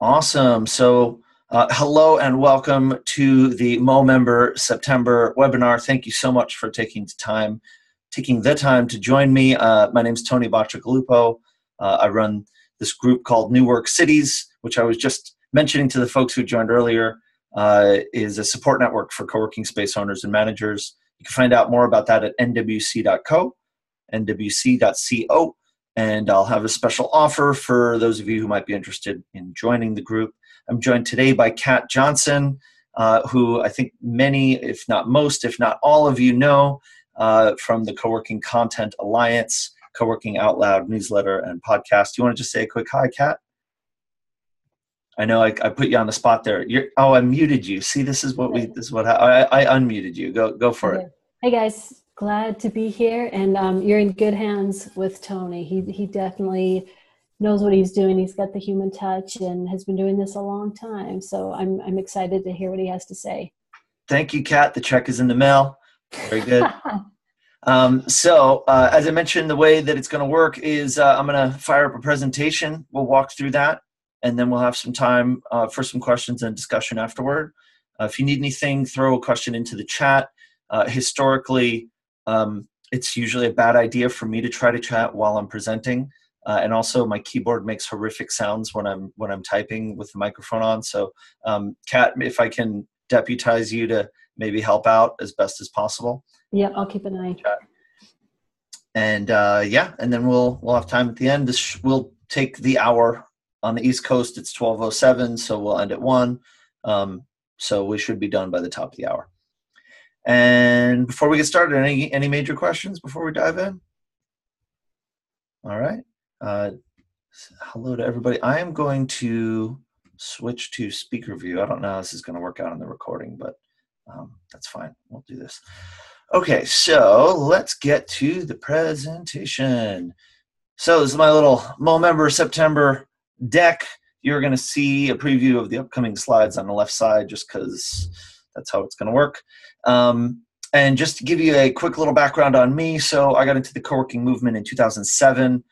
Awesome. So, hello and welcome to the Mo Member September webinar. Thank you so much for taking the time to join me. My name is Tony Bacigalupo. I run this group called New Work Cities, which I was just mentioning to the folks who joined earlier, is a support network for co-working space owners and managers. You can find out more about that at nwc.co, nwc.co. And I'll have a special offer for those of you who might be interested in joining the group. I'm joined today by Kat Johnson, who I think many, if not most, if not all of you know from the Co-working Content Alliance, Co-working Out Loud newsletter and podcast. Do you want to just say a quick hi, Kat? I know I put you on the spot there. I muted you. See, this is what I unmuted you. Go for it. Hey guys, glad to be here, and you're in good hands with Tony. He definitely knows what he's doing. He's got the human touch and has been doing this a long time. So I'm excited to hear what he has to say. Thank you, Kat. The check is in the mail. Very good. So as I mentioned, the way that it's going to work is I'm going to fire up a presentation. We'll walk through that, and then we'll have some time for some questions and discussion afterward. If you need anything, throw a question into the chat. Historically, it's usually a bad idea for me to try to chat while I'm presenting. And also my keyboard makes horrific sounds when I'm typing with the microphone on. So Kat, if I can deputize you to maybe help out as best as possible. Yeah, I'll keep an eye. And and then we'll have time at the end. This will take the hour. On the East Coast, it's 12:07, so we'll end at 1. So we should be done by the top of the hour. And before we get started, any major questions before we dive in? All right. Hello to everybody. I am going to switch to speaker view. I don't know how this is going to work out in the recording, but that's fine. We'll do this. Okay, so let's get to the presentation. So this is my little Mo Member September deck. You're going to see a preview of the upcoming slides on the left side just because that's how it's going to work. And just to give you a quick little background on me, so I got into the co-working movement in 2007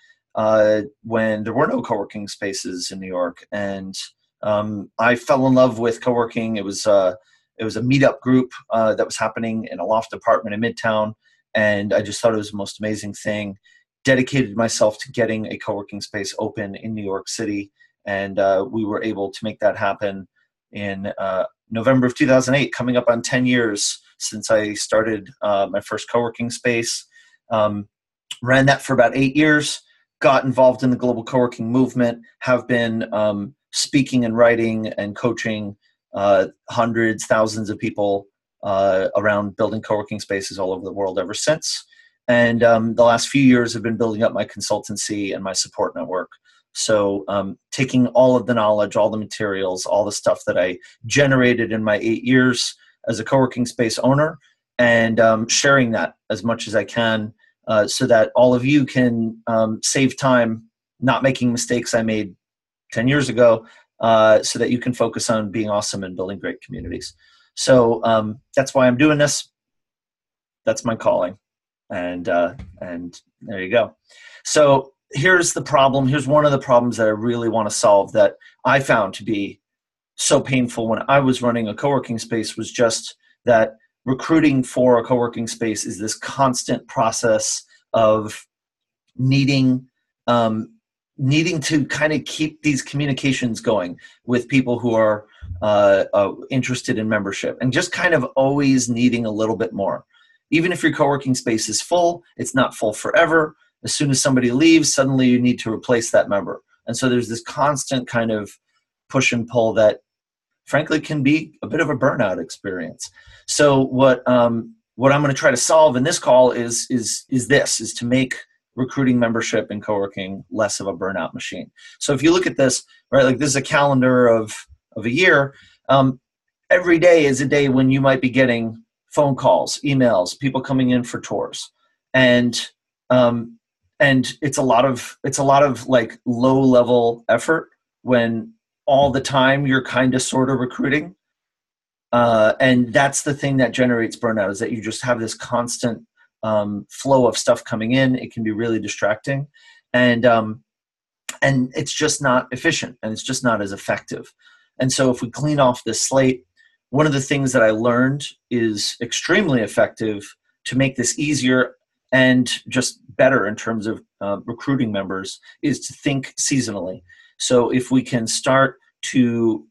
when there were no co-working spaces in New York. And I fell in love with co-working. It was a meetup group that was happening in a loft apartment in Midtown. And I just thought it was the most amazing thing. Dedicated myself to getting a co-working space open in New York City. And we were able to make that happen in November of 2008, coming up on 10 years since I started my first co-working space. Ran that for about 8 years, got involved in the global co-working movement, have been speaking and writing and coaching hundreds, thousands of people around building co-working spaces all over the world ever since. And the last few years have been building up my consultancy and my support network. So taking all of the knowledge, all the materials, all the stuff that I generated in my 8 years as a co-working space owner and sharing that as much as I can so that all of you can save time not making mistakes I made 10 years ago so that you can focus on being awesome and building great communities. So that's why I'm doing this. That's my calling. And there you go. So here's the problem. Here's one of the problems that I really want to solve that I found to be so painful when I was running a co-working space was just that recruiting for a co-working space is this constant process of needing to kind of keep these communications going with people who are interested in membership and just kind of always needing a little bit more. Even if your co-working space is full, it's not full forever. As soon as somebody leaves, suddenly you need to replace that member. And so there's this constant kind of push and pull that frankly can be a bit of a burnout experience. So what I'm going to try to solve in this call is to make recruiting membership and co-working less of a burnout machine. So if you look at this, right, like this is a calendar of a year. Every day is a day when you might be getting phone calls, emails, people coming in for tours, and it's a lot of like low level effort when all the time you're kind of sort of recruiting, and that's the thing that generates burnout is that you just have this constant flow of stuff coming in. It can be really distracting, and and it's just not efficient, and it's just not as effective. And so if we clean off this slate, one of the things that I learned is extremely effective to make this easier and just better in terms of recruiting members is to think seasonally. So if we can start to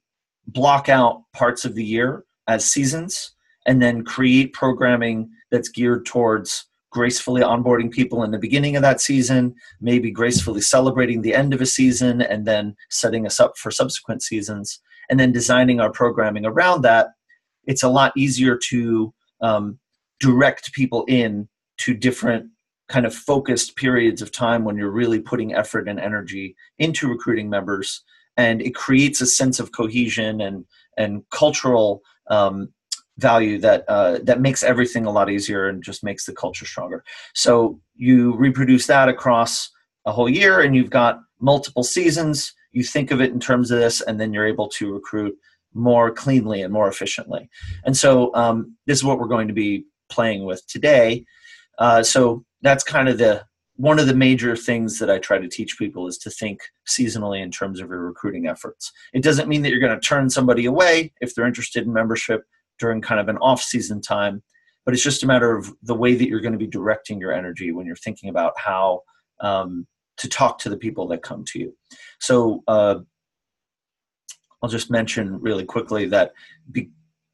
block out parts of the year as seasons and then create programming that's geared towards gracefully onboarding people in the beginning of that season, maybe gracefully celebrating the end of a season and then setting us up for subsequent seasons, and then designing our programming around that, it's a lot easier to direct people in to different kind of focused periods of time when you're really putting effort and energy into recruiting members. And it creates a sense of cohesion and cultural value that makes everything a lot easier and just makes the culture stronger. So you reproduce that across a whole year, and you've got multiple seasons. You think of it in terms of this, and then you're able to recruit more cleanly and more efficiently. And so this is what we're going to be playing with today. So that's kind of one of the major things that I try to teach people is to think seasonally in terms of your recruiting efforts. It doesn't mean that you're going to turn somebody away if they're interested in membership during kind of an off-season time, but it's just a matter of the way that you're going to be directing your energy when you're thinking about how to talk to the people that come to you. So I'll just mention really quickly that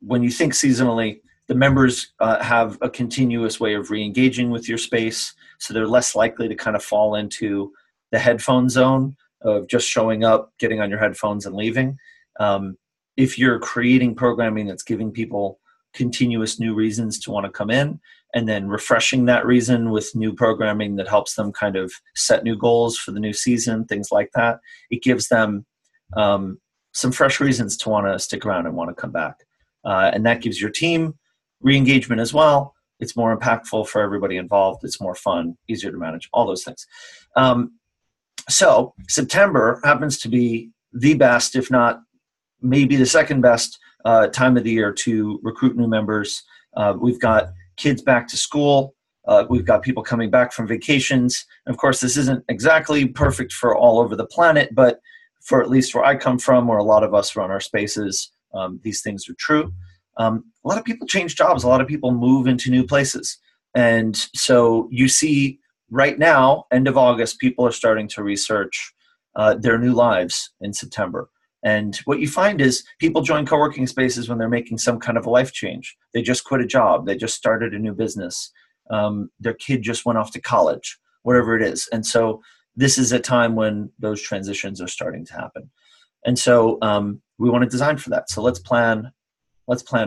when you think seasonally, the members have a continuous way of re-engaging with your space, so they're less likely to kind of fall into the headphone zone of just showing up, getting on your headphones and leaving. If you're creating programming that's giving people continuous new reasons to want to come in, and then refreshing that reason with new programming that helps them kind of set new goals for the new season, things like that, it gives them some fresh reasons to want to stick around and want to come back. And that gives your team re-engagement as well. It's more impactful for everybody involved. It's more fun, easier to manage, all those things. So September happens to be the best, if not maybe the second best time of the year to recruit new members. We've got kids back to school. We've got people coming back from vacations. And of course, this isn't exactly perfect for all over the planet, but for at least where I come from, where a lot of us run our spaces, these things are true. A lot of people change jobs. A lot of people move into new places. And so you see right now, end of August, people are starting to research their new lives in September. And what you find is people join co-working spaces when they're making some kind of a life change. They just quit a job. They just started a new business. Their kid just went off to college, whatever it is. And so this is a time when those transitions are starting to happen. And so we want to design for that. So let's plan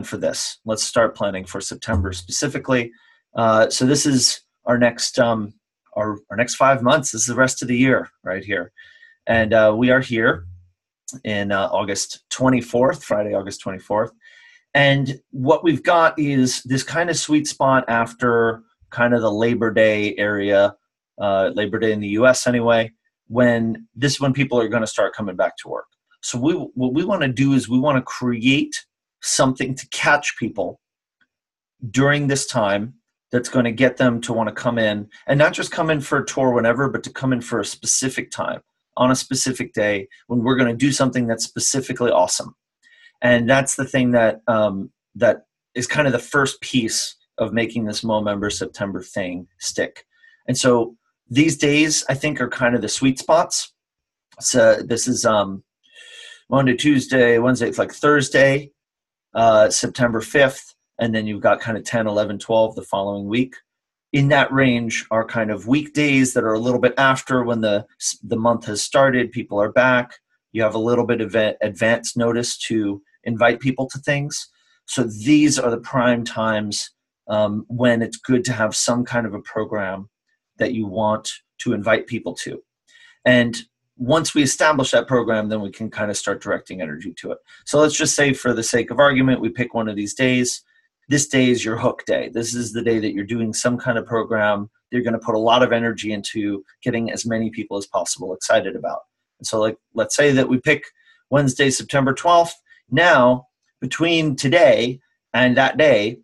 for this. Let's start planning for September specifically. So this is our next 5 months. This is the rest of the year right here. And we are here in August 24th, Friday, August 24th. And what we've got is this kind of sweet spot after kind of the Labor Day area, Labor Day in the US anyway, when people are going to start coming back to work. So what we want to do is we want to create something to catch people during this time that's going to get them to want to come in, and not just come in for a tour whenever, but to come in for a specific time on a specific day when we're going to do something that's specifically awesome. And that's the thing that is kind of the first piece of making this Mo Member September thing stick. And so these days I think are kind of the sweet spots. So this is Monday, Tuesday, Wednesday, it's like Thursday, September 5th, and then you've got kind of 10, 11, 12 the following week. In that range are kind of weekdays that are a little bit after when the month has started, people are back. You have a little bit of advance notice to invite people to things. So these are the prime times when it's good to have some kind of a program that you want to invite people to. And once we establish that program, then we can kind of start directing energy to it. So let's just say, for the sake of argument, we pick one of these days. This day is your hook day. This is the day that you're doing some kind of program that you're going to put a lot of energy into getting as many people as possible excited about. And so let's say that we pick Wednesday, September 12th. Now, between today and that day,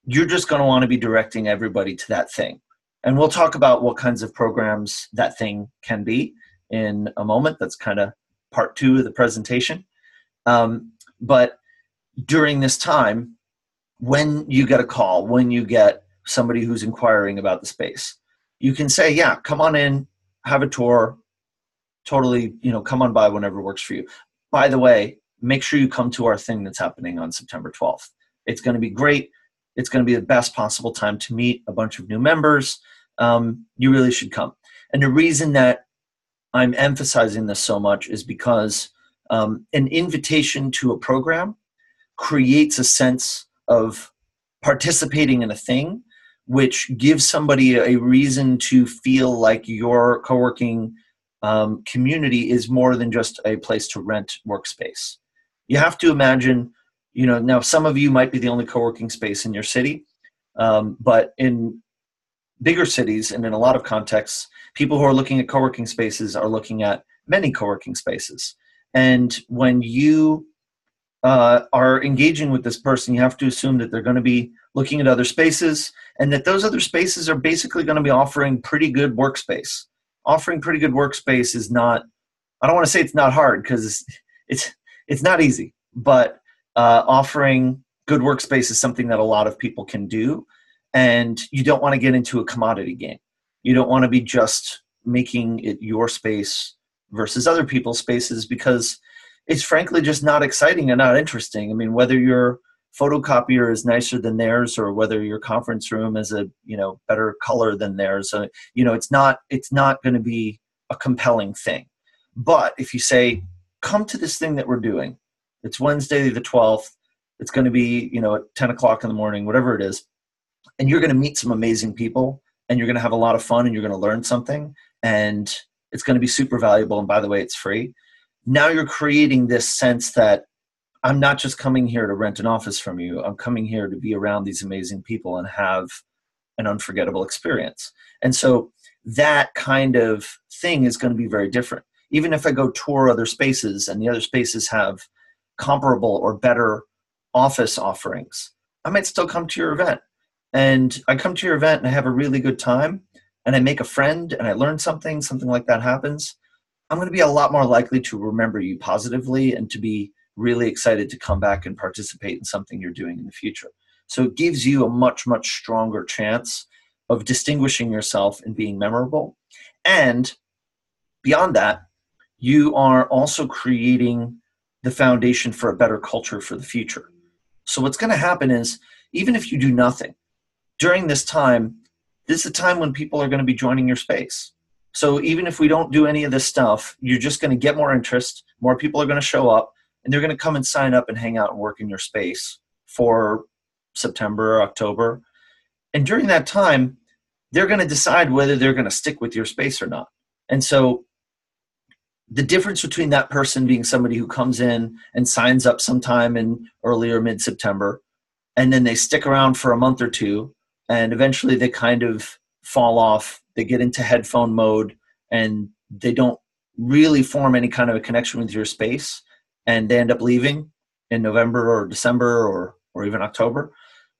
you're just going to want to be directing everybody to that thing. And we'll talk about what kinds of programs that thing can be in a moment. That's kind of part 2 of the presentation. But during this time, when you get a call, when you get somebody who's inquiring about the space, you can say, yeah, come on in, have a tour, totally, come on by whenever works for you. By the way, make sure you come to our thing that's happening on September 12th. It's going to be great. It's going to be the best possible time to meet a bunch of new members. You really should come. And the reason that I'm emphasizing this so much is because an invitation to a program creates a sense of participating in a thing, which gives somebody a reason to feel like your co-working community is more than just a place to rent workspace. You have to imagine, now some of you might be the only co-working space in your city, but in bigger cities and in a lot of contexts, people who are looking at co-working spaces are looking at many co-working spaces. And when you are engaging with this person, you have to assume that they're going to be looking at other spaces and that those other spaces are basically going to be offering pretty good workspace. Offering pretty good workspace is not, I don't want to say it's not hard because it's not easy, but offering good workspace is something that a lot of people can do. And you don't want to get into a commodity game. You don't want to be just making it your space versus other people's spaces because it's frankly just not exciting and not interesting. I mean, whether your photocopier is nicer than theirs or whether your conference room is a better color than theirs, it's not going to be a compelling thing. But if you say, come to this thing that we're doing, it's Wednesday the 12th, it's going to be at 10 o'clock in the morning, whatever it is, and you're going to meet some amazing people and you're going to have a lot of fun and you're going to learn something and it's going to be super valuable. And by the way, it's free. Now you're creating this sense that I'm not just coming here to rent an office from you. I'm coming here to be around these amazing people and have an unforgettable experience. And so that kind of thing is going to be very different. Even if I go tour other spaces and the other spaces have comparable or better office offerings, I might still come to your event. And I come to your event and I have a really good time and I make a friend and I learn something like that happens. I'm going to be a lot more likely to remember you positively and to be really excited to come back and participate in something you're doing in the future. So it gives you a much, much stronger chance of distinguishing yourself and being memorable. And beyond that, you are also creating the foundation for a better culture for the future. So what's going to happen is, even if you do nothing, during this time, this is a time when people are going to be joining your space. So even if we don't do any of this stuff, you're just going to get more interest, more people are going to show up, and they're going to come and sign up and hang out and work in your space for September or October. And during that time, they're going to decide whether they're going to stick with your space or not. And so the difference between that person being somebody who comes in and signs up sometime in early or mid-September, and then they stick around for a month or two, and eventually they kind of fall off, they get into headphone mode, and they don't really form any kind of a connection with your space, and they end up leaving in November or December or even October.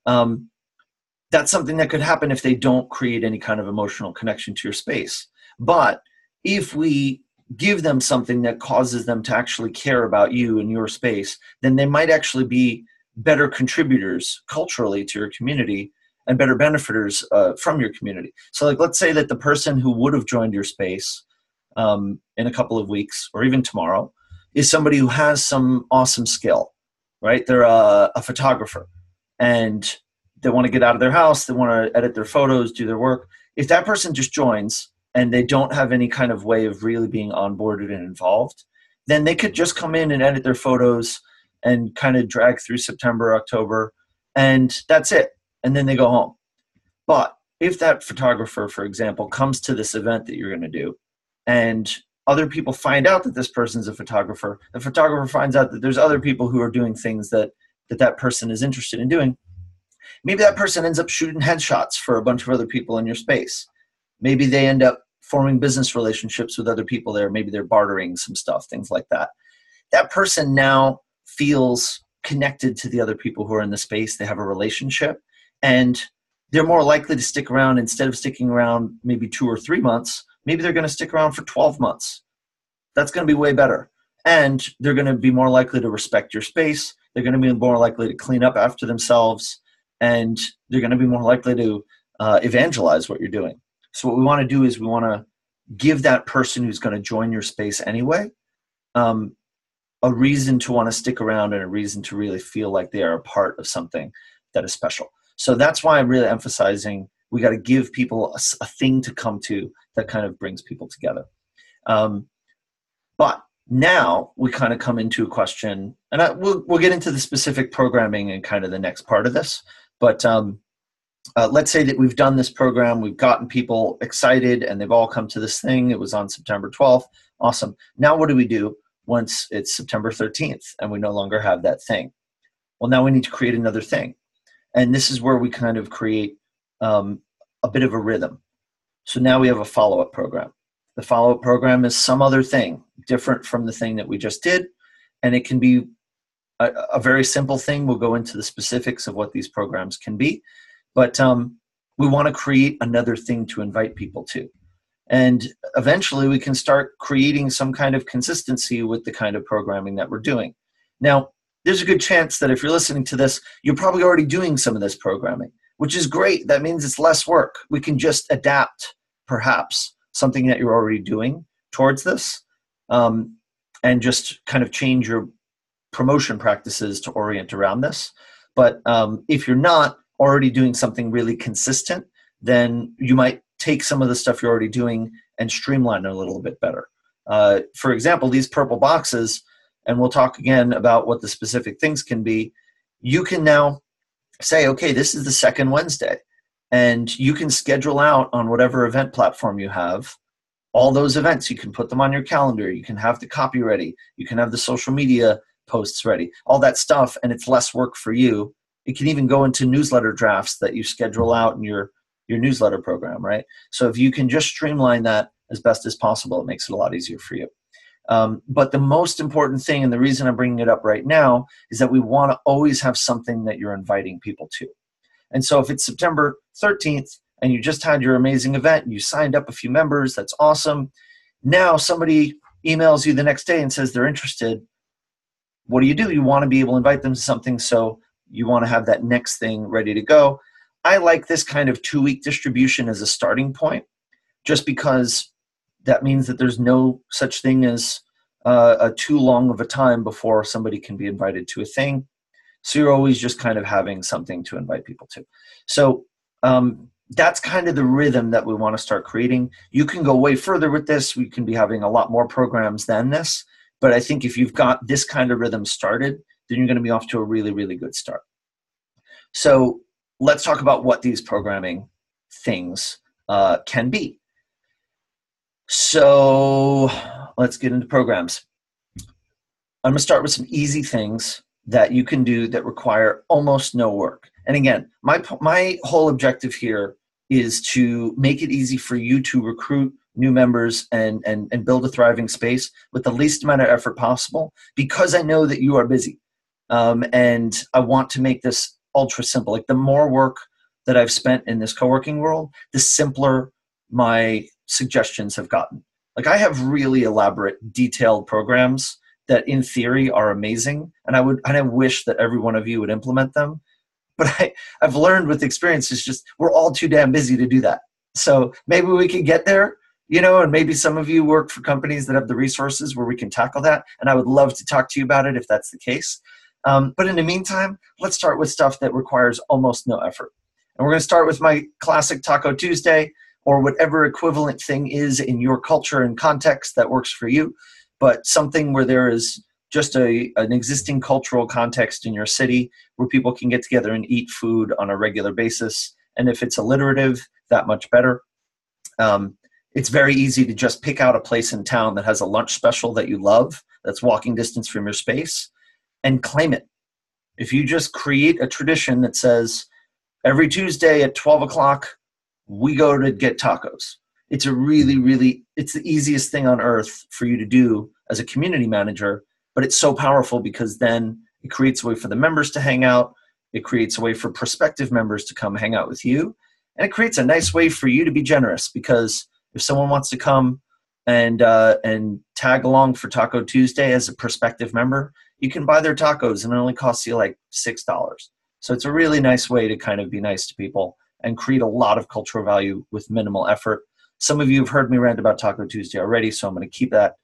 That's something that could happen if they don't create any kind of emotional connection to your space. But if we give them something that causes them to actually care about you and your space, then they might actually be better contributors culturally to your community and better benefiters from your community. So let's say that the person who would have joined your space in a couple of weeks or even tomorrow is somebody who has some awesome skill, right? They're a photographer and they want to get out of their house. They want to edit their photos, do their work. If that person just joins and they don't have any kind of way of really being onboarded and involved, then they could just come in and edit their photos and kind of drag through September, October, and that's it. And then they go home. But if that photographer, for example, comes to this event that you're going to do, and other people find out that this person's a photographer, the photographer finds out that there's other people who are doing things that person is interested in doing, maybe that person ends up shooting headshots for a bunch of other people in your space. Maybe they end up forming business relationships with other people there. Maybe they're bartering some stuff, things like that. That person now feels connected to the other people who are in the space. They have a relationship, and they're more likely to stick around. Instead of sticking around maybe 2 or 3 months, maybe they're going to stick around for 12 months. That's going to be way better. And they're going to be more likely to respect your space. They're going to be more likely to clean up after themselves. And they're going to be more likely to evangelize what you're doing. So what we want to do is we want to give that person who's going to join your space anyway a reason to want to stick around and a reason to really feel like they are a part of something that is special. So that's why I'm really emphasizing we got to give people a thing to come to that kind of brings people together. But now we kind of come into a question, and we'll get into the specific programming and kind of the next part of this. But let's say that we've done this program, we've gotten people excited, and they've all come to this thing. It was on September 12th. Awesome. Now what do we do once it's September 13th and we no longer have that thing? Well, now we need to create another thing. And this is where we kind of create a bit of a rhythm. So now we have a follow-up program. The follow-up program is some other thing different from the thing that we just did. And it can be a very simple thing. We'll go into the specifics of what these programs can be. But we want to create another thing to invite people to. And eventually we can start creating some kind of consistency with the kind of programming that we're doing. Now, there's a good chance that if you're listening to this, you're probably already doing some of this programming, which is great. That means it's less work. We can just adapt, perhaps, something that you're already doing towards this, and just kind of change your promotion practices to orient around this. But if you're not already doing something really consistent, then you might take some of the stuff you're already doing and streamline it a little bit better. For example, these purple boxes, and we'll talk again about what the specific things can be. You can now say, okay, this is the second Wednesday, and you can schedule out on whatever event platform you have all those events. You can put them on your calendar. You can have the copy ready. You can have the social media posts ready, all that stuff, and it's less work for you. It can even go into newsletter drafts that you schedule out in your newsletter program, right? So if you can just streamline that as best as possible, it makes it a lot easier for you. But the most important thing, and the reason I'm bringing it up right now, is that we want to always have something that you're inviting people to. And so if it's September 13th and you just had your amazing event, you signed up a few members, that's awesome. Now somebody emails you the next day and says they're interested. What do? You want to be able to invite them to something, so you want to have that next thing ready to go. I like this kind of 2-week distribution as a starting point, just because that means that there's no such thing as a too long of a time before somebody can be invited to a thing. So you're always just kind of having something to invite people to. So that's kind of the rhythm that we want to start creating. You can go way further with this. We can be having a lot more programs than this. But I think if you've got this kind of rhythm started, then you're going to be off to a really, really good start. So let's talk about what these programming things can be. So let's get into programs. I'm going to start with some easy things that you can do that require almost no work. And again, my whole objective here is to make it easy for you to recruit new members and build a thriving space with the least amount of effort possible, because I know that you are busy. And I want to make this ultra simple. Like, the more work that I've spent in this co-working world, the simpler my suggestions have gotten. Like, I have really elaborate, detailed programs that in theory are amazing. And I wish that every one of you would implement them. But I've learned with experience, it's just, we're all too damn busy to do that. So maybe we can get there, and maybe some of you work for companies that have the resources where we can tackle that. And I would love to talk to you about it if that's the case. But in the meantime, let's start with stuff that requires almost no effort. And we're going to start with my classic Taco Tuesday, or whatever equivalent thing is in your culture and context that works for you, but something where there is just an existing cultural context in your city where people can get together and eat food on a regular basis. And if it's alliterative, that much better. It's very easy to just pick out a place in town that has a lunch special that you love, that's walking distance from your space, and claim it. If you just create a tradition that says, every Tuesday at 12 o'clock, we go to get tacos. It's it's the easiest thing on earth for you to do as a community manager, but it's so powerful because then it creates a way for the members to hang out. It creates a way for prospective members to come hang out with you. And it creates a nice way for you to be generous, because if someone wants to come and tag along for Taco Tuesday as a prospective member, you can buy their tacos and it only costs you like $6. So it's a really nice way to kind of be nice to people and create a lot of cultural value with minimal effort. Some of you have heard me rant about Taco Tuesday already, so I'm going to keep that.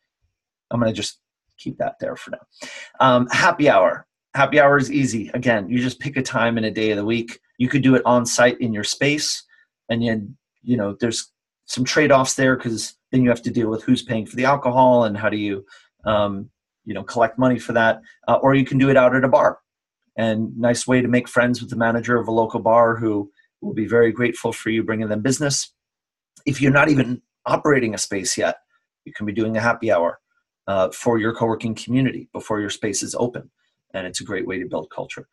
I'm going to just keep that there for now. Happy hour. Happy hour is easy. Again, you just pick a time in a day of the week. You could do it on site in your space, and you know there's some trade-offs there because then you have to deal with who's paying for the alcohol and how do you collect money for that. Or you can do it out at a bar. And nice way to make friends with the manager of a local bar who will be very grateful for you bringing them business. If you're not even operating a space yet, you can be doing a happy hour for your co-working community before your space is open. And it's a great way to build culture.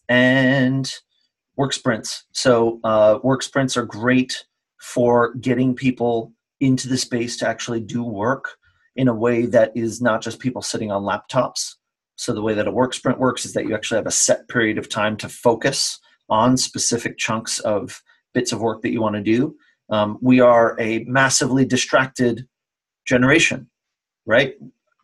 And work sprints. So work sprints are great for getting people into the space to actually do work in a way that is not just people sitting on laptops. So the way that a work sprint works is that you actually have a set period of time to focus on specific chunks of bits of work that you want to do. We are a massively distracted generation, right?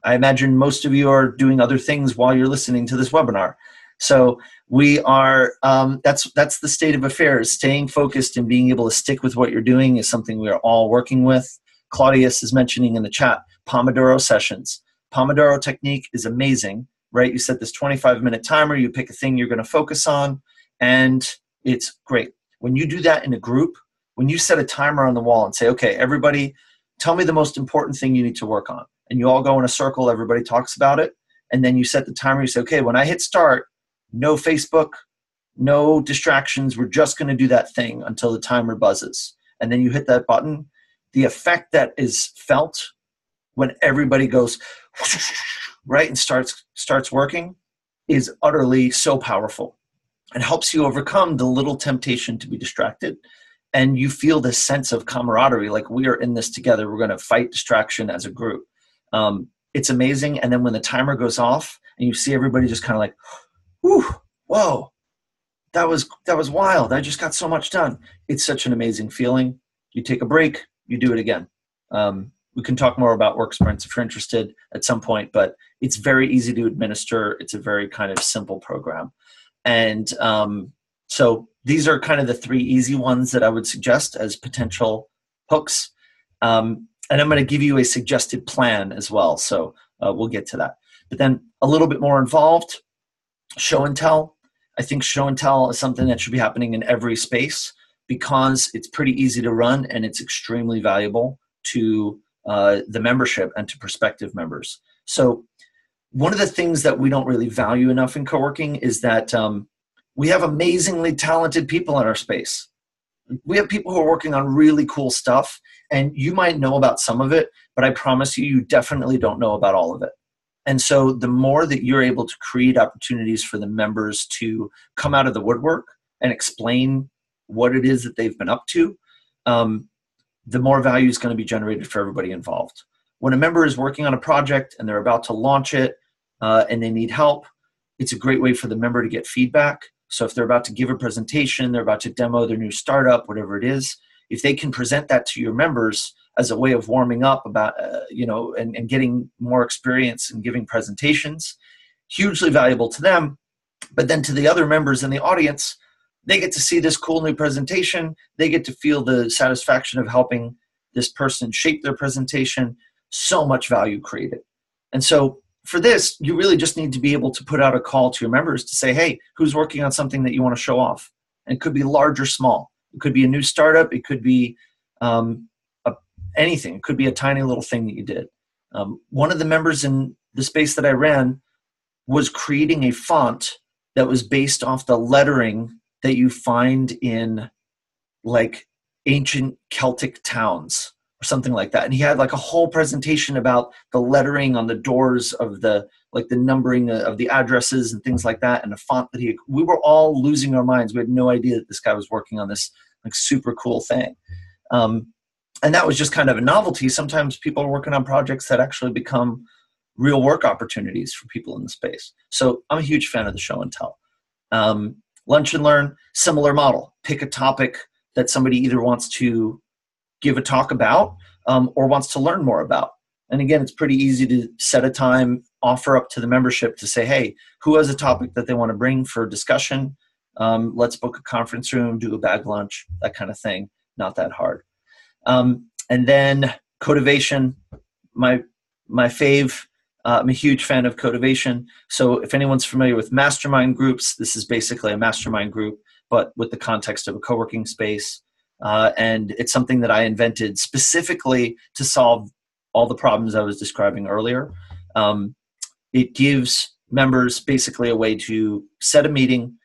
I imagine most of you are doing other things while you're listening to this webinar. So we are, that's the state of affairs. Staying focused and being able to stick with what you're doing is something we are all working with. Claudius is mentioning in the chat, Pomodoro sessions. Pomodoro technique is amazing, right? You set this 25-minute timer, you pick a thing you're going to focus on, and it's great. When you do that in a group, when you set a timer on the wall and say, okay, everybody, tell me the most important thing you need to work on. And you all go in a circle, everybody talks about it, and then you set the timer, you say, okay, when I hit start, no Facebook, no distractions, we're just going to do that thing until the timer buzzes. And then you hit that button. The effect that is felt when everybody goes, right, and starts working is utterly so powerful and helps you overcome the little temptation to be distracted. And you feel this sense of camaraderie, like we are in this together. We're going to fight distraction as a group. It's amazing. And then when the timer goes off and you see everybody just kind of like, whew, whoa, that was wild. I just got so much done. It's such an amazing feeling. You take a break, you do it again. We can talk more about work sprints if you're interested at some point, but it's very easy to administer. It's a very kind of simple program. And so these are kind of the three easy ones that I would suggest as potential hooks. And I'm going to give you a suggested plan as well. So we'll get to that. But then a little bit more involved, show and tell. I think show and tell is something that should be happening in every space because it's pretty easy to run and it's extremely valuable to the membership and to prospective members. So one of the things that we don't really value enough in co-working is that we have amazingly talented people in our space. We have people who are working on really cool stuff, and you might know about some of it, but I promise you, you definitely don't know about all of it. And so the more that you're able to create opportunities for the members to come out of the woodwork and explain what it is that they've been up to, the more value is going to be generated for everybody involved. When a member is working on a project and they're about to launch it and they need help, it's a great way for the member to get feedback. So if they're about to give a presentation, they're about to demo their new startup, whatever it is, if they can present that to your members as a way of warming up about, and getting more experience in giving presentations, hugely valuable to them. But then to the other members in the audience, they get to see this cool new presentation. They get to feel the satisfaction of helping this person shape their presentation. So much value created. And so for this, you really just need to be able to put out a call to your members to say, hey, who's working on something that you want to show off? And it could be large or small. It could be a new startup. It could be anything. It could be a tiny little thing that you did. One of the members in the space that I ran was creating a font that was based off the lettering that you find in like ancient Celtic towns or something like that. And he had like a whole presentation about the lettering on the doors of the numbering of the addresses and things like that. And the font that we were all losing our minds. We had no idea that this guy was working on this like super cool thing. And that was just kind of a novelty. Sometimes people are working on projects that actually become real work opportunities for people in the space. So I'm a huge fan of the show and tell. Lunch and learn, similar model. Pick a topic that somebody either wants to give a talk about or wants to learn more about. And again, it's pretty easy to set a time, offer up to the membership to say, hey, who has a topic that they want to bring for discussion? Let's book a conference room, do a bag lunch, that kind of thing. Not that hard. And then Codivation, my fave. I'm a huge fan of Codivation. So if anyone's familiar with mastermind groups, this is basically a mastermind group, but with the context of a co-working space. And it's something that I invented specifically to solve all the problems I was describing earlier. It gives members basically a way to set a meeting.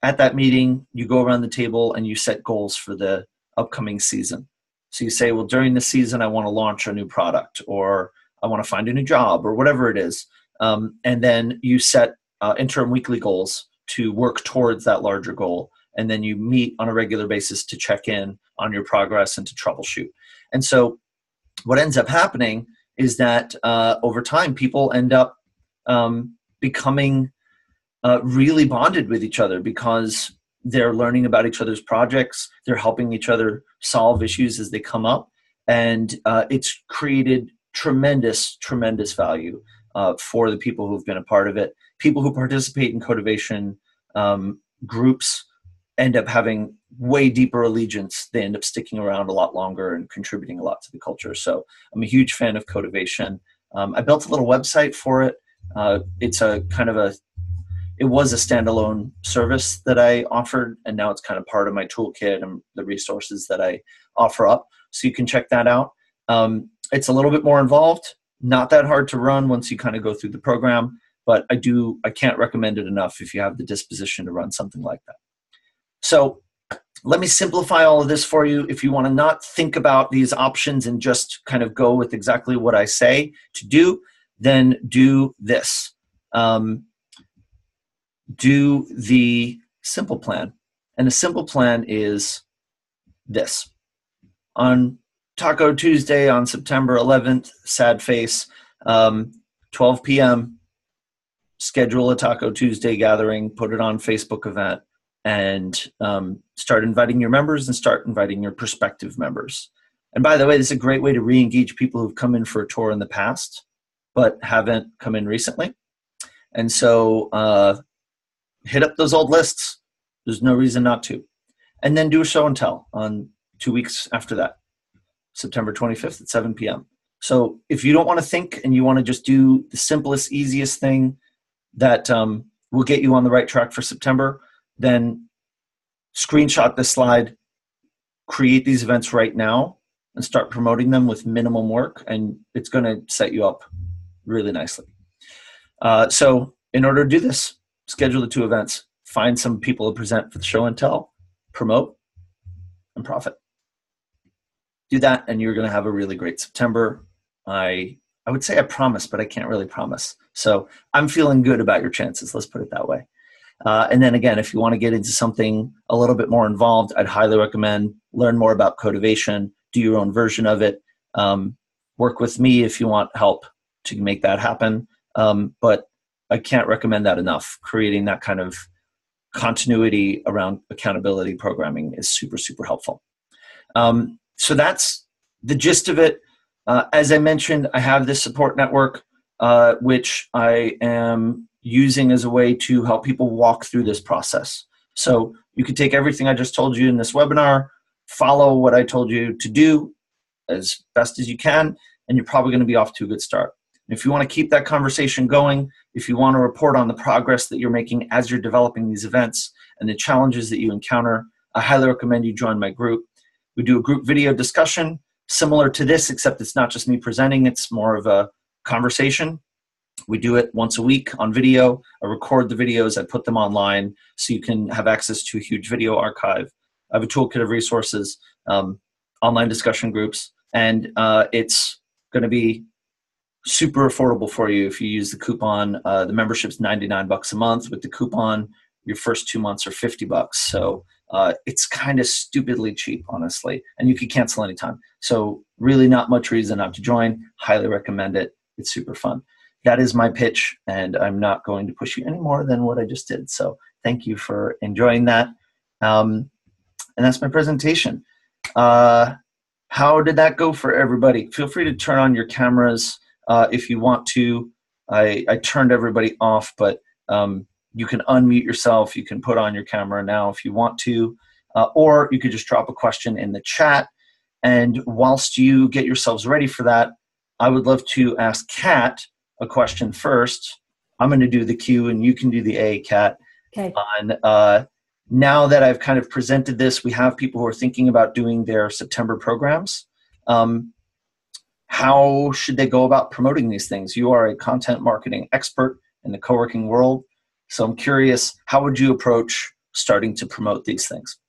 At that meeting, you go around the table and you set goals for the upcoming season. So you say, well, during the season, I want to launch a new product, or I want to find a new job, or whatever it is. And then you set interim weekly goals to work towards that larger goal. And then you meet on a regular basis to check in on your progress and to troubleshoot. And so what ends up happening is that over time, people end up becoming really bonded with each other because they're learning about each other's projects. They're helping each other solve issues as they come up. And it's created tremendous, tremendous value for the people who've been a part of it. People who participate in Codivation groups end up having way deeper allegiance. They end up sticking around a lot longer and contributing a lot to the culture. So I'm a huge fan of Codivation. I built a little website for it. It's a kind of it was a standalone service that I offered, and now it's kind of part of my toolkit and the resources that I offer up. So you can check that out. It's a little bit more involved, not that hard to run once you kind of go through the program, but I can't recommend it enough if you have the disposition to run something like that. So let me simplify all of this for you. If you want to not think about these options and just kind of go with exactly what I say to do, then do this. Do the simple plan. And the simple plan is this. On Taco Tuesday on September 11th, sad face, 12 p.m., schedule a Taco Tuesday gathering, put it on Facebook event, and start inviting your members and start inviting your prospective members. And by the way, this is a great way to re-engage people who've come in for a tour in the past, but haven't come in recently. And so hit up those old lists. There's no reason not to. And then do a show and tell on 2 weeks after that, September 25th at 7 p.m. So if you don't want to think and you want to just do the simplest, easiest thing that will get you on the right track for September, then screenshot this slide, create these events right now, and start promoting them with minimum work, and it's going to set you up really nicely. So in order to do this, schedule the 2 events, find some people to present for the show and tell, promote, and profit. Do that, and you're going to have a really great September. I would say I promise, but I can't really promise. So I'm feeling good about your chances. Let's put it that way. And then again, if you want to get into something a little bit more involved, I'd highly recommend learn more about Codivation, do your own version of it. Work with me if you want help to make that happen. But I can't recommend that enough. Creating that kind of continuity around accountability programming is super, super helpful. So that's the gist of it. As I mentioned, I have this support network, which I am using as a way to help people walk through this process. So you can take everything I just told you in this webinar, follow what I told you to do as best as you can, and you're probably going to be off to a good start. And if you want to keep that conversation going, if you want to report on the progress that you're making as you're developing these events and the challenges that you encounter, I highly recommend you join my group. We do a group video discussion similar to this, except it's not just me presenting, it's more of a conversation. We do it once a week on video. I record the videos, I put them online so you can have access to a huge video archive. I have a toolkit of resources, online discussion groups, and it's going to be super affordable for you if you use the coupon. The membership's $99 a month. With the coupon, your first 2 months are $50. So it's kind of stupidly cheap, honestly, and you can cancel anytime. So really not much reason not to join. Highly recommend it. It's super fun. That is my pitch, and I'm not going to push you any more than what I just did. So thank you for enjoying that. And that's my presentation. Have How did that go for everybody? Feel free to turn on your cameras if you want to. I turned everybody off, but you can unmute yourself. You can put on your camera now if you want to, or you could just drop a question in the chat. And whilst you get yourselves ready for that, I would love to ask Kat a question first. I'm going to do the Q and you can do the A, Kat. Okay. On now that I've kind of presented this, we have people who are thinking about doing their September programs. How should they go about promoting these things? You are a content marketing expert in the co-working world. So I'm curious, how would you approach starting to promote these things?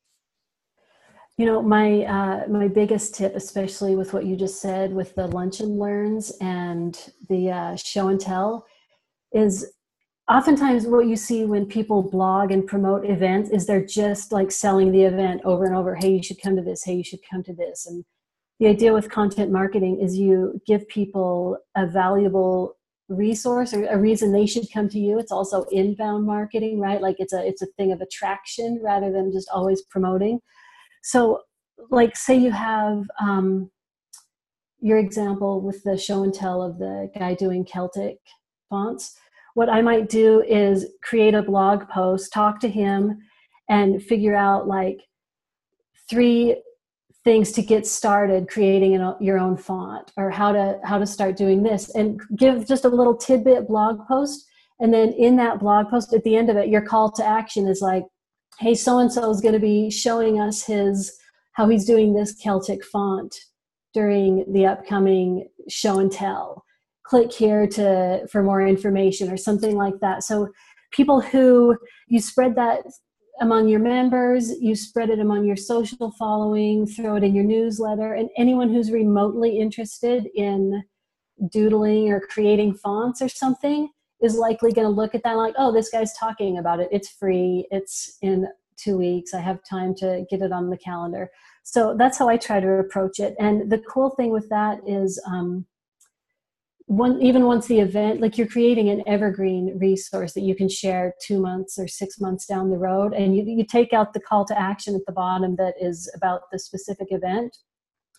You know, my biggest tip, especially with what you just said with the lunch and learns and the show and tell, is oftentimes what you see when people blog and promote events is they're just like selling the event over and over. Hey, you should come to this. Hey, you should come to this. And the idea with content marketing is you give people a valuable resource or a reason they should come to you. It's also inbound marketing, right? Like it's a thing of attraction rather than just always promoting. So like say you have your example with the show and tell of the guy doing Celtic fonts. What I might do is create a blog post, talk to him, and figure out like 3 things to get started creating your own font, or how to start doing this, and give just a little tidbit blog post. And then in that blog post, at the end of it, your call to action is like, hey, so-and-so is going to be showing us how he's doing this Celtic font during the upcoming show and tell. Click here for more information or something like that. So people who you spread that among your members, you spread it among your social following, throw it in your newsletter, and anyone who's remotely interested in doodling or creating fonts or something is likely going to look at that like, oh, this guy's talking about it. It's free. It's in 2 weeks. I have time to get it on the calendar. So that's how I try to approach it. And the cool thing with that is even once the event, like you're creating an evergreen resource that you can share 2 months or 6 months down the road. And you take out the call to action at the bottom that is about the specific event.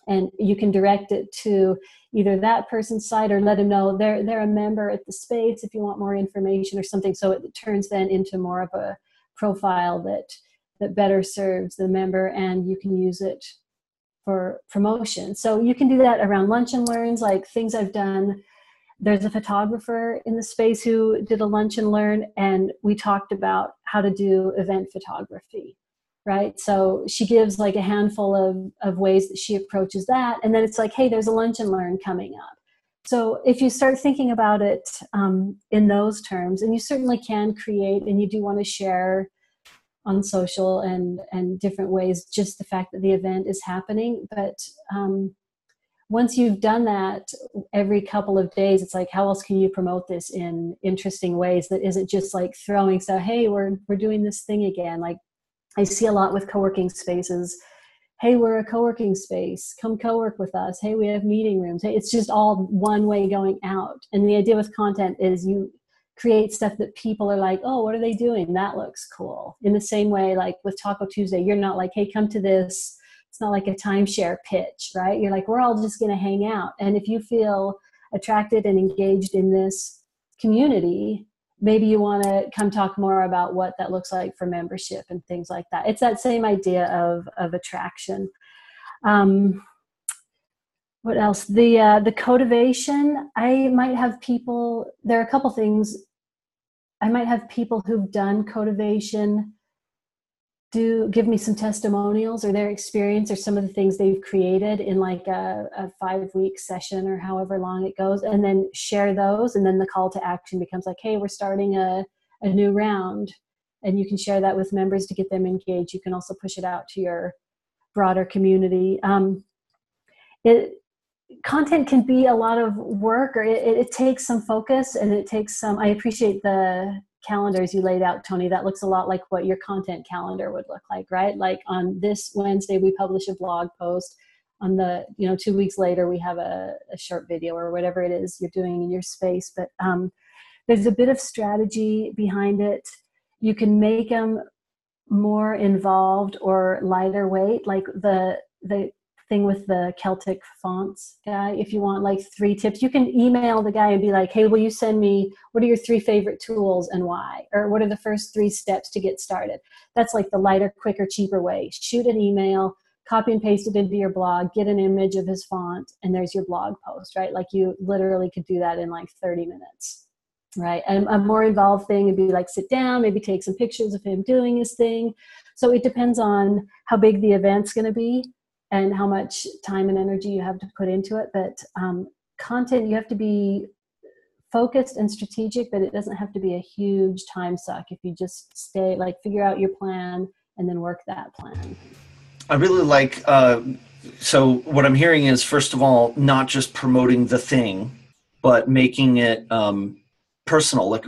And you can direct it to either that person's site or let them know they're a member at the space if you want more information or something. So it turns then into more of a profile that better serves the member, and you can use it for promotion. So you can do that around lunch and learns, like things I've done. There's a photographer in the space who did a lunch and learn, and we talked about how to do event photography, right? So she gives like a handful of ways that she approaches that. And then it's like, hey, there's a lunch and learn coming up. So if you start thinking about it in those terms, and you certainly can create, and you do want to share on social and different ways, just the fact that the event is happening. But once you've done that every couple of days, it's like, how else can you promote this in interesting ways that isn't just like throwing stuff, hey, we're doing this thing again. Like I see a lot with co-working spaces. Hey, we're a co-working space. Come co-work with us. Hey, we have meeting rooms. Hey, it's just all one way going out. And the idea with content is you create stuff that people are like, oh, what are they doing? That looks cool. In the same way, like with Taco Tuesday, you're not like, hey, come to this. It's not like a timeshare pitch, right? You're like, we're all just going to hang out. And if you feel attracted and engaged in this community, maybe you want to come talk more about what that looks like for membership and things like that. It's that same idea of attraction. What else? The cultivation, I might have people, there are a couple things. I might have people who've done cultivation give me some testimonials or their experience or some of the things they've created in like a 5-week session or however long it goes, and then share those. And then the call to action becomes like, hey, we're starting a new round, and you can share that with members to get them engaged. You can also push it out to your broader community. Content can be a lot of work, or it takes some focus, and it takes some, I appreciate the calendars you laid out, Tony. That looks a lot like what your content calendar would look like, right? Like on this Wednesday, we publish a blog post. On the, 2 weeks later, we have a short video or whatever it is you're doing in your space. But there's a bit of strategy behind it. You can make them more involved or lighter weight. Like the thing with the Celtic fonts guy. If you want like 3 tips, you can email the guy and be like, hey, will you send me, what are your 3 favorite tools and why? Or what are the first 3 steps to get started? That's like the lighter, quicker, cheaper way. Shoot an email, copy and paste it into your blog, get an image of his font, and there's your blog post, right? Like you literally could do that in like 30 minutes, right? And a more involved thing would be like sit down, maybe take some pictures of him doing his thing. So it depends on how big the event's going to be and how much time and energy you have to put into it. But content, you have to be focused and strategic, but it doesn't have to be a huge time suck if you just stay, like figure out your plan and then work that plan. I really like, so what I'm hearing is, first of all, not just promoting the thing, but making it personal, like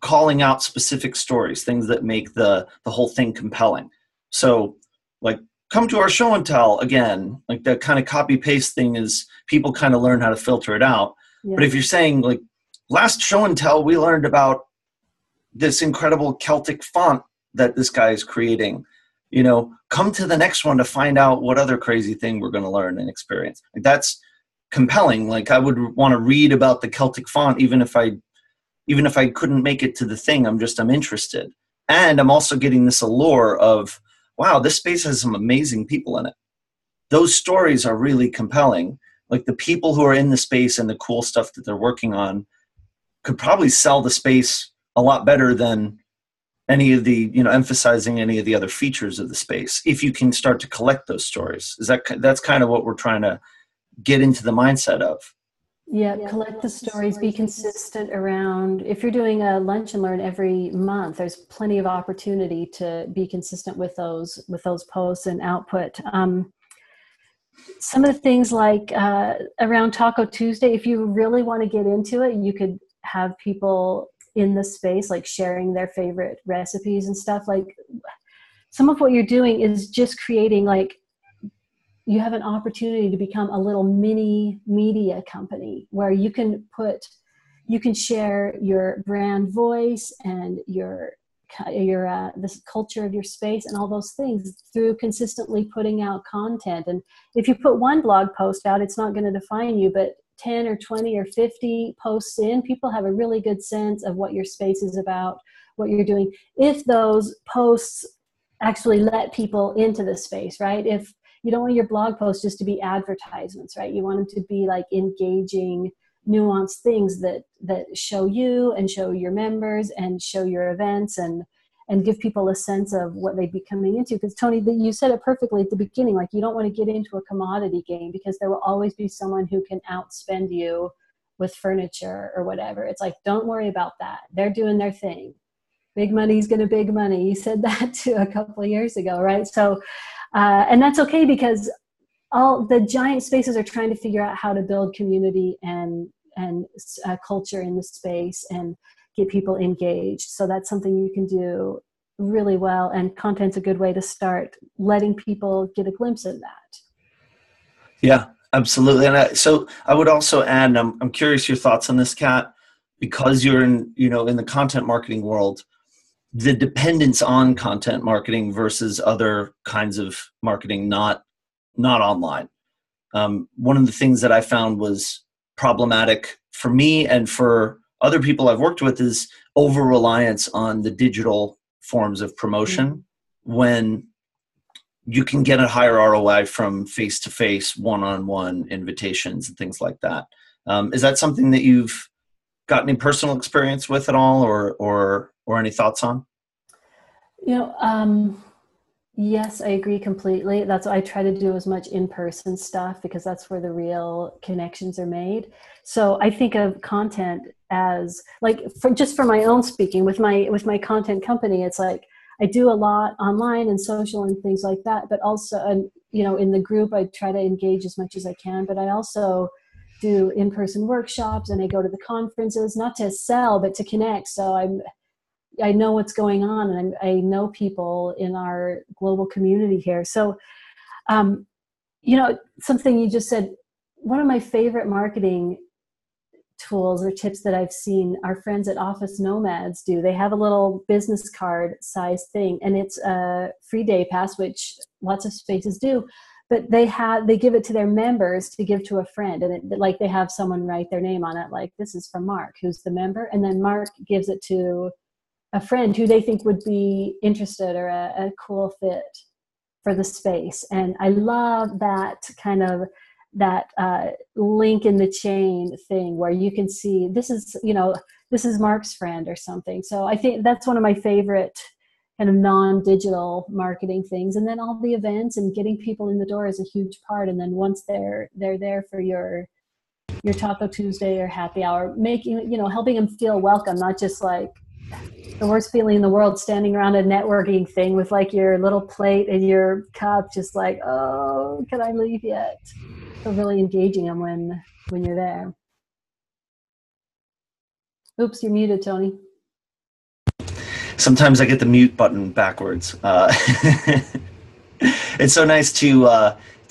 calling out specific stories, things that make the whole thing compelling. So like, come to our show and tell again, like that kind of copy paste thing is people kind of learn how to filter it out. Yeah. But if you're saying like last show and tell, we learned about this incredible Celtic font that this guy is creating, you know, come to the next one to find out what other crazy thing we're going to learn and experience. Like that's compelling. Like I would want to read about the Celtic font, even if I couldn't make it to the thing, I'm interested. And I'm also getting this allure of, wow, this space has some amazing people in it. Those stories are really compelling. Like the people who are in the space and the cool stuff that they're working on could probably sell the space a lot better than any of the, you know, emphasizing any of the other features of the space. If you can start to collect those stories, that's kind of what we're trying to get into the mindset of. Yeah, collect the stories, be consistent around, if you're doing a lunch and learn every month, there's plenty of opportunity to be consistent with those posts and output. Some of the things like around Taco Tuesday, if you really want to get into it, you could have people in the space like sharing their favorite recipes and stuff. Like some of what you're doing is just creating, like, you have an opportunity to become a little mini media company where you can share your brand voice and your this culture of your space and all those things through consistently putting out content. And if you put one blog post out, it's not going to define you, but 10 or 20 or 50 posts in, people have a really good sense of what your space is about, what you're doing. If those posts actually let people into the space, right? If you don't want your blog posts just to be advertisements, right? You want them to be like engaging, nuanced things that show you and show your members and show your events and give people a sense of what they'd be coming into. Because Tony, you said it perfectly at the beginning, like you don't want to get into a commodity game because there will always be someone who can outspend you with furniture or whatever. It's like, don't worry about that. They're doing their thing. Big money's going to big money. You said that too a couple of years ago, right? So, and that's okay because all the giant spaces are trying to figure out how to build community and culture in the space and get people engaged. So that's something you can do really well, and content's a good way to start letting people get a glimpse of that. Yeah, absolutely. And so I would also add, and I'm curious your thoughts on this, Kat, because you're in the content marketing world, the dependence on content marketing versus other kinds of marketing, not online. One of the things that I found was problematic for me and for other people I've worked with is over-reliance on the digital forms of promotion when you can get a higher ROI from face-to-face, one-on-one invitations and things like that. Is that something that you've got any personal experience with at all or any thoughts on? Yes, I agree completely. That's why I try to do as much in-person stuff because that's where the real connections are made. So I think of content as like, for my own speaking with my content company, it's like I do a lot online and social and things like that, but also, in the group, I try to engage as much as I can, but I also do in-person workshops and I go to the conferences, not to sell, but to connect. So I know what's going on and I know people in our global community here. So, something you just said, one of my favorite marketing tools or tips that I've seen our friends at Office Nomads do. They have a little business card size thing and it's a free day pass, which lots of spaces do. but they give it to their members to give to a friend, and like they have someone write their name on it, like, this is from Mark, who's the member, and then Mark gives it to a friend who they think would be interested, or a cool fit for the space. And I love that kind of that link in the chain thing, where you can see this is Mark's friend or something. So I think that's one of my favorite kind of non-digital marketing things. And then all the events and getting people in the door is a huge part. And then once they're there for your Taco Tuesday or happy hour, helping them feel welcome, not just like the worst feeling in the world, standing around a networking thing with like your little plate and your cup, just like, oh, can I leave yet? So really engaging them when you're there. Oops, you're muted, Tony. Sometimes I get the mute button backwards. It's so nice to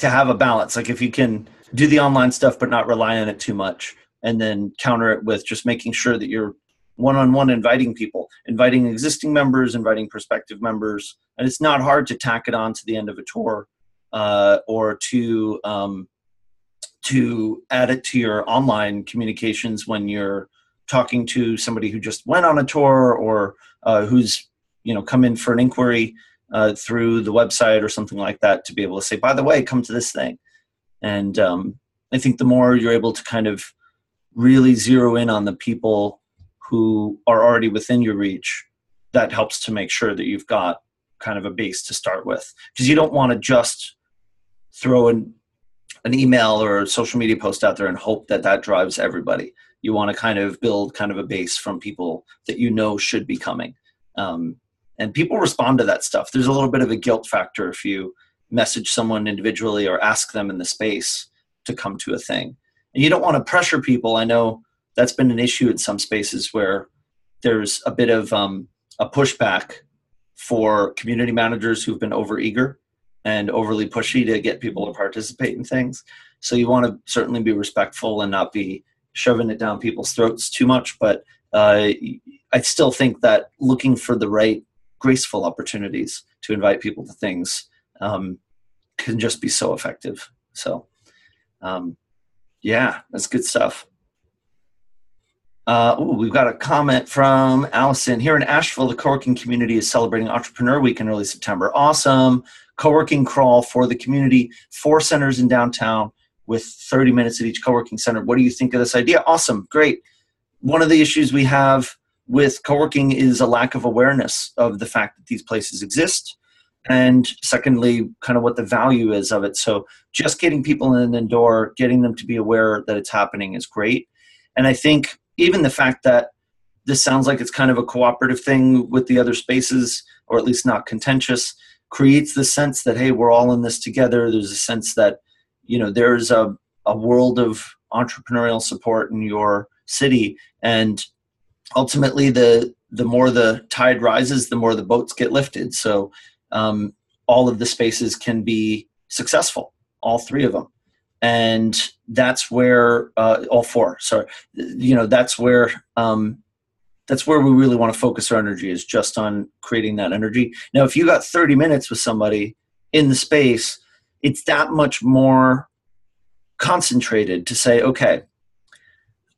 have a balance. Like if you can do the online stuff but not rely on it too much, and then counter it with just making sure that you're one-on-one inviting people, inviting existing members, inviting prospective members. And it's not hard to tack it on to the end of a tour, or to add it to your online communications when you're talking to somebody who just went on a tour, or who's come in for an inquiry through the website or something like that, to be able to say, by the way, come to this thing. And I think the more you're able to kind of really zero in on the people who are already within your reach, that helps to make sure that you've got kind of a base to start with. Because you don't want to just throw an email or a social media post out there and hope that drives everybody. You want to kind of build kind of a base from people that should be coming. And people respond to that stuff. There's a little bit of a guilt factor if you message someone individually or ask them in the space to come to a thing. And you don't want to pressure people. I know that's been an issue in some spaces where there's a bit of a pushback for community managers who've been overeager and overly pushy to get people to participate in things. So you want to certainly be respectful and not be shoving it down people's throats too much. But I still think that looking for the right graceful opportunities to invite people to things can just be so effective. So yeah, that's good stuff. We've got a comment from Allison. Here in Asheville, the coworking community is celebrating Entrepreneur Week in early September. Awesome. Coworking crawl for the community. 4 centers in downtown with 30 minutes at each coworking center. What do you think of this idea? Awesome. Great. One of the issues we have with coworking is a lack of awareness of the fact that these places exist. And secondly, kind of what the value is of it. So just getting people in the door, getting them to be aware that it's happening is great. And I think even the fact that this sounds like it's kind of a cooperative thing with the other spaces, or at least not contentious, creates the sense that, hey, we're all in this together. There's a sense that, there's a world of entrepreneurial support in your city. And ultimately, the more the tide rises, the more the boats get lifted. So all of the spaces can be successful, all 3 of them. And that's where all 4. Sorry, that's where we really want to focus our energy, is just on creating that energy. Now, if you got 30 minutes with somebody in the space, it's that much more concentrated to say, okay,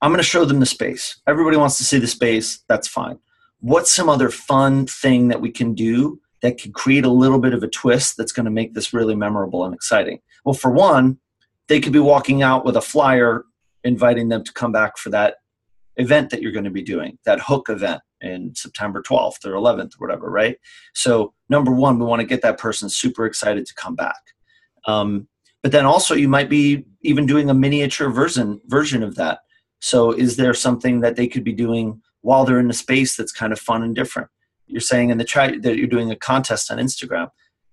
I'm going to show them the space. Everybody wants to see the space. That's fine. What's some other fun thing that we can do that can create a little bit of a twist that's going to make this really memorable and exciting? Well, for one, they could be walking out with a flyer inviting them to come back for that event that you're going to be doing, that hook event in September 12th or 11th or whatever, right? So number one, we want to get that person super excited to come back. But then also you might be even doing a miniature version of that. So is there something that they could be doing while they're in the space that's kind of fun and different? You're saying in the chat that you're doing a contest on Instagram.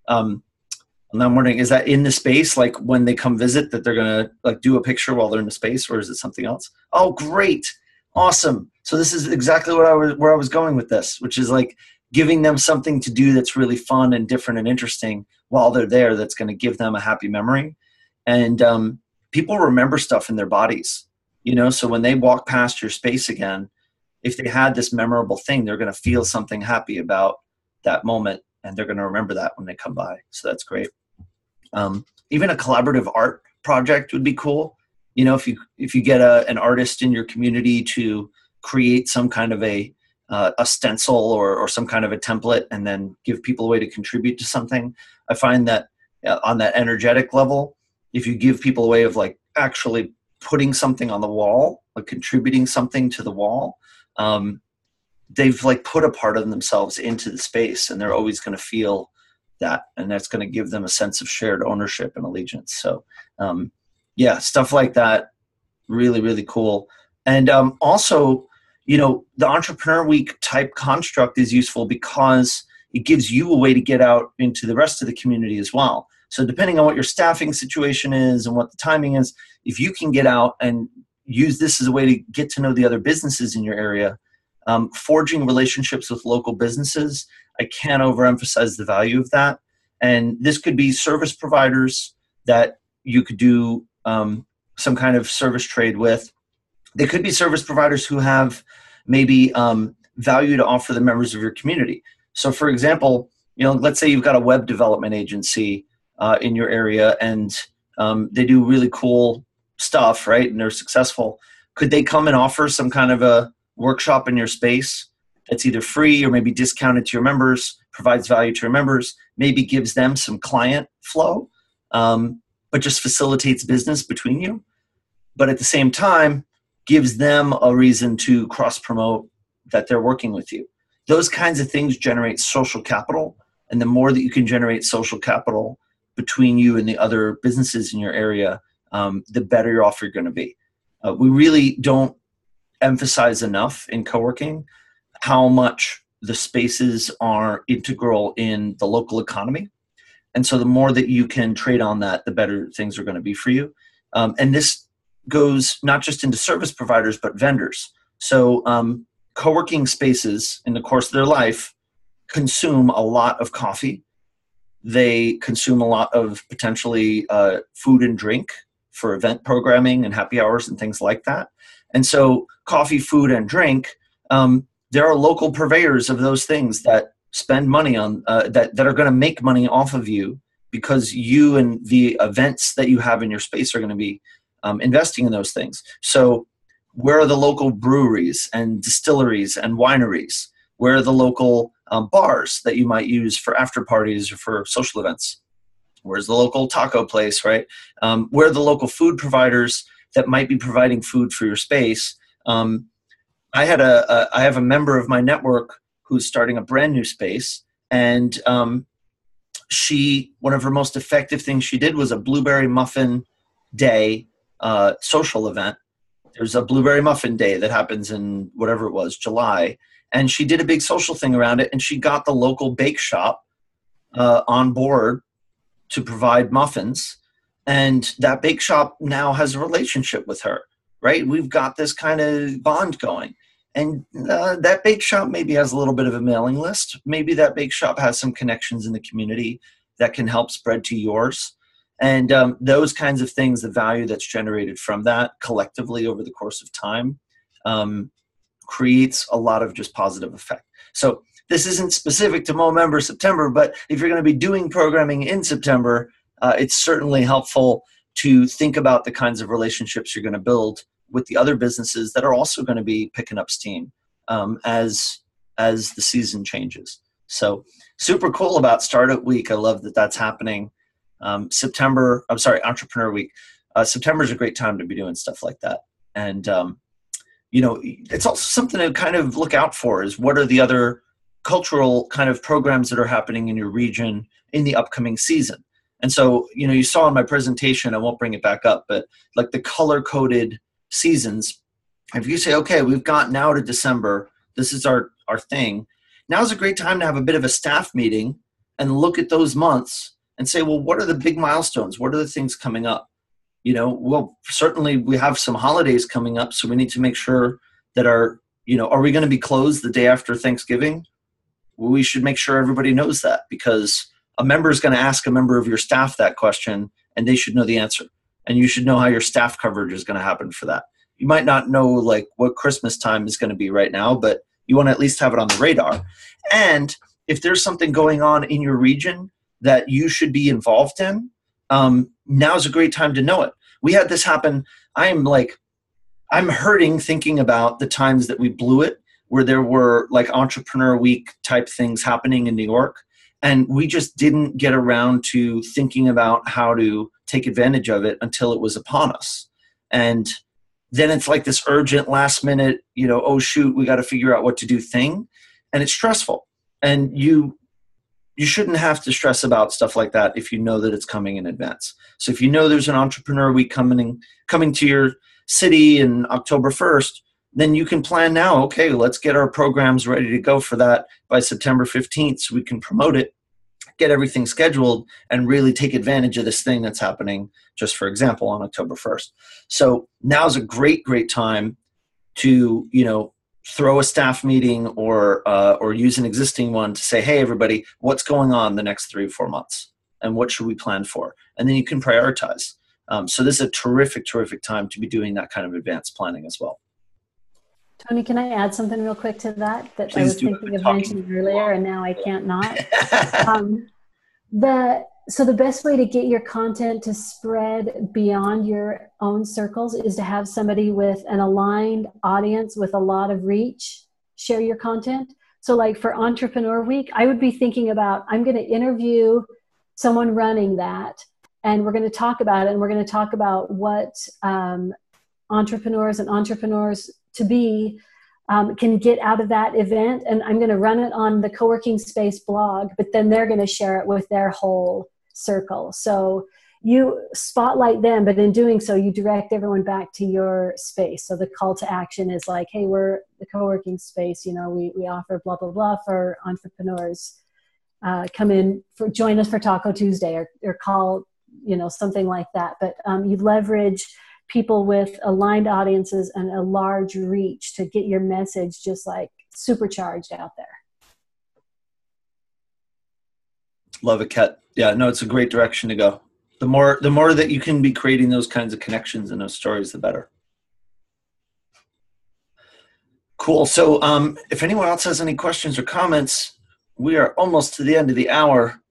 And I'm wondering, is that in the space, like when they come visit, that they're going to like do a picture while they're in the space, or is it something else? Oh, great. Awesome. So this is exactly where I was going with this, which is like giving them something to do that's really fun and different and interesting while they're there, that's going to give them a happy memory. And people remember stuff in their bodies, so when they walk past your space again, if they had this memorable thing, they're going to feel something happy about that moment, and they're going to remember that when they come by. So that's great. even a collaborative art project would be cool. If you get an artist in your community to create some kind of a stencil or some kind of a template, and then give people a way to contribute to something. I find that on that energetic level, if you give people a way of like actually putting something on the wall, like contributing something to the wall, they've like put a part of themselves into the space, and they're always going to feel that, and that's going to give them a sense of shared ownership and allegiance. So yeah, stuff like that, really, really cool. And also, the Entrepreneur Week type construct is useful because it gives you a way to get out into the rest of the community as well. So depending on what your staffing situation is and what the timing is, if you can get out and use this as a way to get to know the other businesses in your area, forging relationships with local businesses, I can't overemphasize the value of that. And this could be service providers that you could do some kind of service trade with. They could be service providers who have maybe value to offer the members of your community. So for example, let's say you've got a web development agency in your area, and they do really cool stuff, right? And they're successful. Could they come and offer some kind of a workshop in your space that's either free or maybe discounted to your members, provides value to your members, maybe gives them some client flow, but just facilitates business between you, but at the same time gives them a reason to cross-promote that they're working with you. Those kinds of things generate social capital, and the more that you can generate social capital between you and the other businesses in your area, the better your offer you're going to be. We really don't emphasize enough in coworking how much the spaces are integral in the local economy. And so the more that you can trade on that, the better things are going to be for you. And this goes not just into service providers, but vendors. So co-working spaces in the course of their life consume a lot of coffee. They consume a lot of potentially food and drink for event programming and happy hours and things like that. And so coffee, food, and drink, there are local purveyors of those things that spend money on, that are going to make money off of you, because you and the events that you have in your space are going to be investing in those things. So where are the local breweries and distilleries and wineries? Where are the local bars that you might use for after parties or for social events? Where's the local taco place, right? Where are the local food providers that might be providing food for your space? I have a member of my network who's starting a brand new space, and one of her most effective things she did was a blueberry muffin day social event. There's a blueberry muffin day that happens in whatever it was, July, and she did a big social thing around it, and she got the local bake shop on board to provide muffins, and that bake shop now has a relationship with her, right? We've got this kind of bond going. And that bake shop maybe has a little bit of a mailing list. Maybe that bake shop has some connections in the community that can help spread to yours. And those kinds of things, the value that's generated from that collectively over the course of time creates a lot of just positive effect. So this isn't specific to Movember September, but if you're going to be doing programming in September, it's certainly helpful to think about the kinds of relationships you're going to build with the other businesses that are also going to be picking up steam as the season changes. So super cool about Startup Week. I love that that's happening. Entrepreneur Week. September is a great time to be doing stuff like that. And, it's also something to kind of look out for, is what are the other cultural kind of programs that are happening in your region in the upcoming season. And so, you saw in my presentation, I won't bring it back up, but like the color-coded seasons, if you say, okay, we've got now to December, this is our thing. Now's a great time to have a bit of a staff meeting and look at those months and say, well, what are the big milestones? What are the things coming up? Well, certainly we have some holidays coming up, so we need to make sure that are we going to be closed the day after Thanksgiving? Well, we should make sure everybody knows that, because a member is going to ask a member of your staff that question, and they should know the answer. And you should know how your staff coverage is going to happen for that. You might not know like what Christmas time is going to be right now, but you want to at least have it on the radar. And if there's something going on in your region that you should be involved in, now's a great time to know it. We had this happen. I'm hurting thinking about the times that we blew it, where there were like Entrepreneur Week type things happening in New York. And we just didn't get around to thinking about how to take advantage of it until it was upon us. And then it's like this urgent last minute, oh shoot, we got to figure out what to do thing. And it's stressful. And you shouldn't have to stress about stuff like that if you know that it's coming in advance. So if you know there's an Entrepreneur Week coming to your city in October 1st, then you can plan now, okay, let's get our programs ready to go for that by September 15th so we can promote it, get everything scheduled, and really take advantage of this thing that's happening, just for example, on October 1st. So now's a great, great time to, throw a staff meeting or use an existing one to say, hey, everybody, what's going on the next 3 or 4 months? And what should we plan for? And then you can prioritize. So this is a terrific, terrific time to be doing that kind of advanced planning as well. Tony, can I add something real quick to that Please I was thinking of mentioning earlier, and now I can't not? So the best way to get your content to spread beyond your own circles is to have somebody with an aligned audience with a lot of reach share your content. So like for Entrepreneur Week, I would be thinking about, I'm going to interview someone running that, and we're going to talk about it, and we're going to talk about what entrepreneurs and entrepreneurs to be can get out of that event. And I'm going to run it on the coworking space blog, but then they're going to share it with their whole circle. So you spotlight them, but in doing so, you direct everyone back to your space. So the call to action is like, hey, we're the co-working space. We offer blah, blah, blah for entrepreneurs. Come in join us for Taco Tuesday or call, something like that. But you leverage people with aligned audiences and a large reach to get your message just like supercharged out there. Love it, Kat. Yeah, no, it's a great direction to go. The more that you can be creating those kinds of connections and those stories, the better. Cool. So if anyone else has any questions or comments, we are almost to the end of the hour.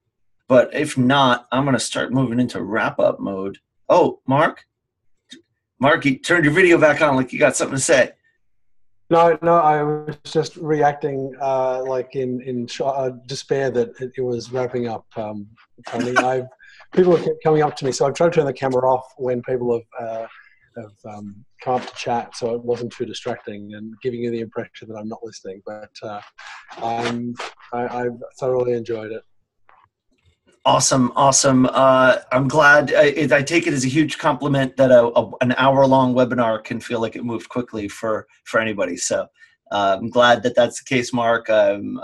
But if not, I'm going to start moving into wrap-up mode. Oh, Mark, you turned your video back on like you got something to say. No, I was just reacting in despair that it was wrapping up, Tony. People have kept coming up to me, so I've tried to turn the camera off when people have come up to chat, so it wasn't too distracting and giving you the impression that I'm not listening. But I thoroughly enjoyed it. Awesome. I'm glad. I take it as a huge compliment that an hour-long webinar can feel like it moved quickly for anybody. So I'm glad that that's the case, Mark. I'm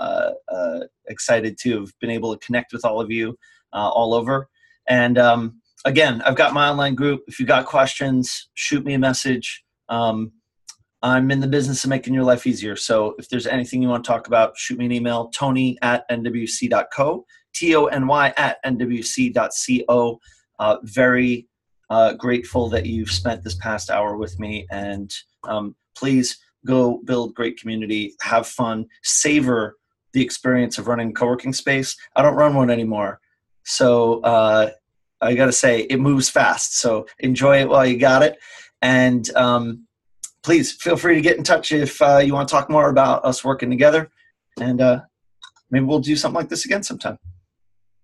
excited to have been able to connect with all of you all over. And again, I've got my online group. If you got questions, shoot me a message. I'm in the business of making your life easier. So if there's anything you want to talk about, shoot me an email, tony@nwc.co. tony@nwc.co. Very grateful that you've spent this past hour with me, and please go build great community, have fun, savor the experience of running a co-working space. I don't run one anymore, so I gotta say it moves fast, so enjoy it while you got it. And please feel free to get in touch if you want to talk more about us working together, and maybe we'll do something like this again sometime.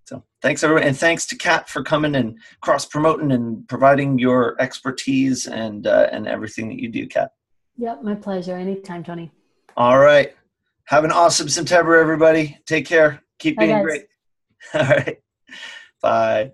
So thanks, everyone. And thanks to Kat for coming and cross-promoting and providing your expertise and everything that you do, Kat. Yep, my pleasure. Anytime, Tony. All right. Have an awesome September, everybody. Take care. Keep being great. All right. Bye.